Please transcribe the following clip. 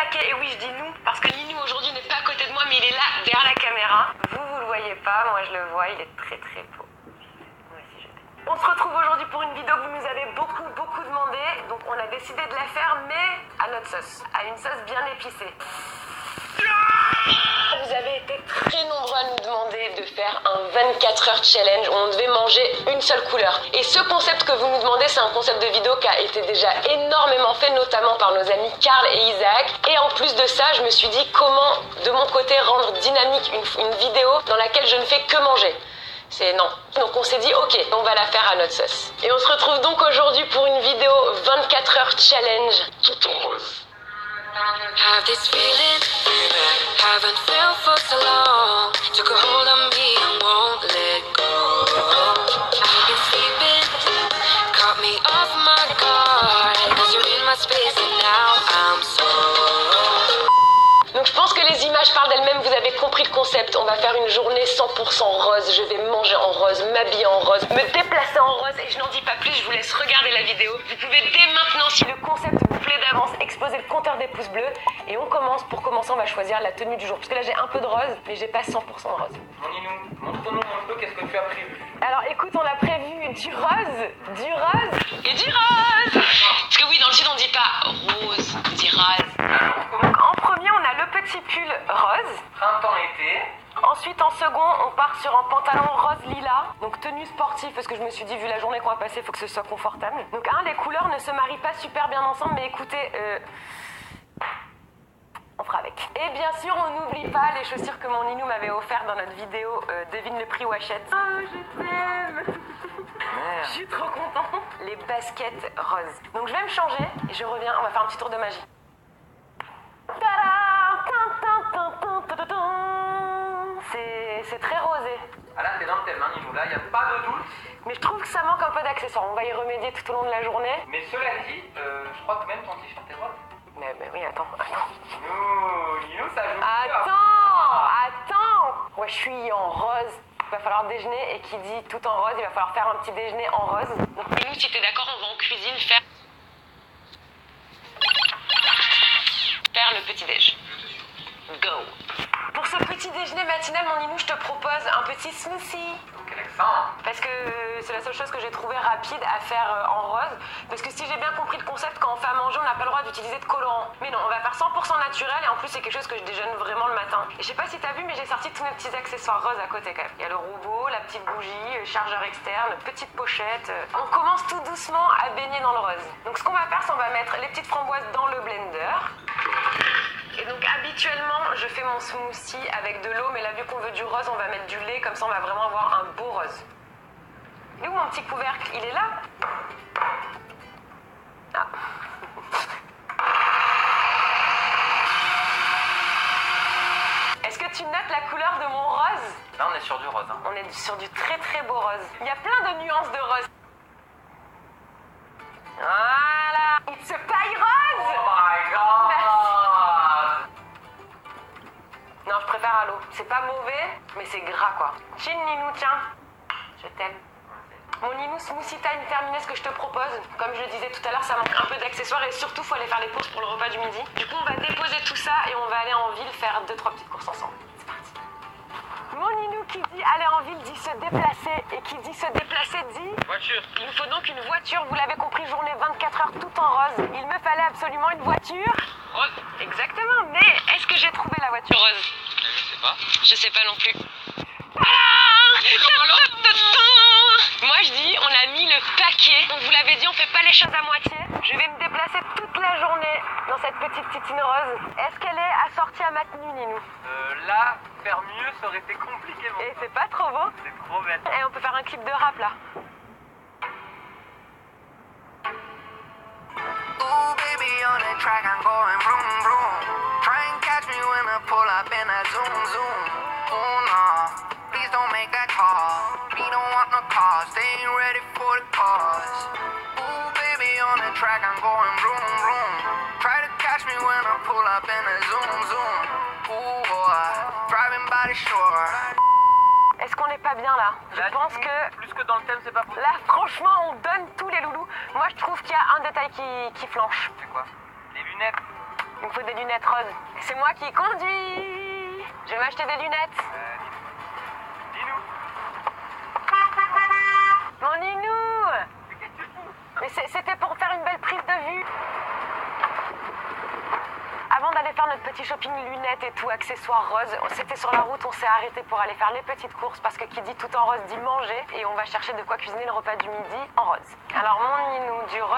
taquet. Et oui, je dis nous, parce que Ninou aujourd'hui n'est pas à côté de moi, mais il est là, derrière la caméra. Vous le voyez pas, moi je le vois, il est très très beau. Moi aussi je t'aime. On se retrouve aujourd'hui pour une vidéo que vous nous avez beaucoup demandé. Donc on a décidé de la faire, mais à notre sauce, à une sauce bien épicée. Vous avez été très nombreux à nous demander de faire un 24 heures challenge où on devait manger une seule couleur. Et ce concept que vous nous demandez, c'est un concept de vidéo qui a été déjà énormément fait, notamment par nos amis Karl et Isaac. Et en plus de ça, je me suis dit comment, de mon côté, rendre dynamique une vidéo dans laquelle je ne fais que manger. C'est non. Donc on s'est dit ok, on va la faire à notre sauce. Et on se retrouve donc aujourd'hui pour une vidéo 24 heures challenge tout en rose. Have this feeling, haven't felt for so long. Took a hold on me and won't let go. I've been sleeping, caught me off my guard. Cause you're in my space and now I'm so. Donc je pense que les images parlent d'elles-mêmes, vous avez compris le concept. On va faire une journée 100% rose, je vais manger en rose, m'habiller en rose, me déplacer en rose et je n'en dis pas plus, je vous laisse regarder la vidéo. Vous pouvez dès maintenant, si le concept vous plaît d'avance, exploser le compteur des pouces bleus. Et on commence, pour commencer on va choisir la tenue du jour. Parce que là j'ai un peu de rose, mais j'ai pas 100% de rose. Mon Ninou, montre-nous un peu qu'est-ce que tu as prévu. Alors écoute, on a prévu du rose et du rose. Parce que oui, dans le sud on dit pas rose, on dit rose. Donc en premier on a le petit pull rose. Printemps-été. Ensuite en second on part sur un pantalon rose lilas. Donc tenue sportive parce que je me suis dit vu la journée qu'on va passer il faut que ce soit confortable. Donc les couleurs ne se marient pas super bien ensemble mais écoutez, on fera avec. Et bien sûr on n'oublie pas les chaussures que mon Ninou m'avait offertes dans notre vidéo Devine le prix ou achète. Oh je t'aime. Je suis trop contente. Les baskets roses. Donc je vais me changer et je reviens, on va faire un petit tour de magie. C'est très rosé. Ah là, t'es dans le thème, hein, Ninou. Là, il n'y a pas de doute. Mais je trouve que ça manque un peu d'accessoires. On va y remédier tout au long de la journée. Mais cela dit, je crois que même ton t-shirt est rose. Mais oui, attends. Ninou, ça joue. Attends. Ouais, je suis en rose. Il va falloir déjeuner et qui dit tout en rose, il va falloir faire un petit déjeuner en rose. Donc Ninou, si t'es d'accord, on va en cuisine faire le petit déj. Go. Pour ce petit déjeuner matinal, mon Ninou, je te propose un petit smoothie. Quel accent. Parce que c'est la seule chose que j'ai trouvé rapide à faire en rose. Parce que si j'ai bien compris le concept, quand on fait à manger, on n'a pas le droit d'utiliser de colorant. Mais non, on va faire 100% naturel et en plus c'est quelque chose que je déjeune vraiment le matin. Et je sais pas si t'as vu, mais j'ai sorti tous mes petits accessoires roses à côté quand même. Il y a le robot, la petite bougie, le chargeur externe, petite pochette. On commence tout doucement à baigner dans le rose. Donc ce qu'on va faire, c'est on va mettre les petites framboises dans le blender. Et donc habituellement je fais mon smoothie avec de l'eau, mais là vu qu'on veut du rose, on va mettre du lait, comme ça on va vraiment avoir un beau rose. Et où mon petit couvercle? Il est là? Ah. Est-ce que tu notes la couleur de mon rose? Là, on est sur du rose. Hein. On est sur du très très beau rose. Il y a plein de nuances de rose. Voilà. It's a pie rose. Oh my god. Non, je préfère à l'eau. C'est pas mauvais, mais c'est gras quoi. Chin Ninou, tiens. Je t'aime. Mon Ninou, smoothie time terminé, ce que je te propose. Comme je le disais tout à l'heure, ça manque un peu d'accessoires et surtout, faut aller faire les courses pour le repas du midi. Du coup, on va déposer tout ça et on va aller en ville faire 2-3 petites courses ensemble. C'est parti. Mon Ninou qui dit aller en ville dit se déplacer et qui dit se déplacer dit... Voiture. Il nous faut donc une voiture, vous l'avez compris, journée 24 heures tout en rose. Il me fallait absolument une voiture. Rose. Exactement, mais est-ce que j'ai trouvé la voiture rose? Je sais pas. Je sais pas non plus. Moi je dis, on a mis le paquet. On vous l'avait dit, on fait pas les choses à moitié. Je vais me déplacer toute la journée dans cette petite titine rose. Est-ce qu'elle est assortie à ma tenue, Ninou? Là, faire mieux, ça aurait été compliqué. Bon. Et c'est pas trop beau? C'est trop bête. Et on peut faire un clip de rap là. Ooh, baby, on the track, I'm going vroom, vroom. Try and catch me when I pull up in a zoom, zoom. Oh, no, please don't make that call. We don't want no calls, they ain't ready for the cause. Ooh, baby, on the track, I'm going vroom, vroom. Try to catch me when I pull up in a zoom, zoom. Ooh, boy, driving by the shore. Est-ce qu'on n'est pas bien là? Je pense que... Plus que dans le thème, c'est pas possible. Là, franchement, on donne tous les loulous. Moi, je trouve qu'il y a un détail qui flanche. C'est quoi? Les lunettes. Il me faut des lunettes roses. C'est moi qui conduis. Je vais m'acheter des lunettes. Dis-nous. Mon Ninou. Mais c'était pour faire une belle prise de vue. Avant d'aller faire notre petit shopping lunettes et tout, accessoires roses, c'était sur la route, on s'est arrêté pour aller faire les petites courses parce que qui dit tout en rose dit manger et on va chercher de quoi cuisiner le repas du midi en rose. Alors mon Ninou, du rose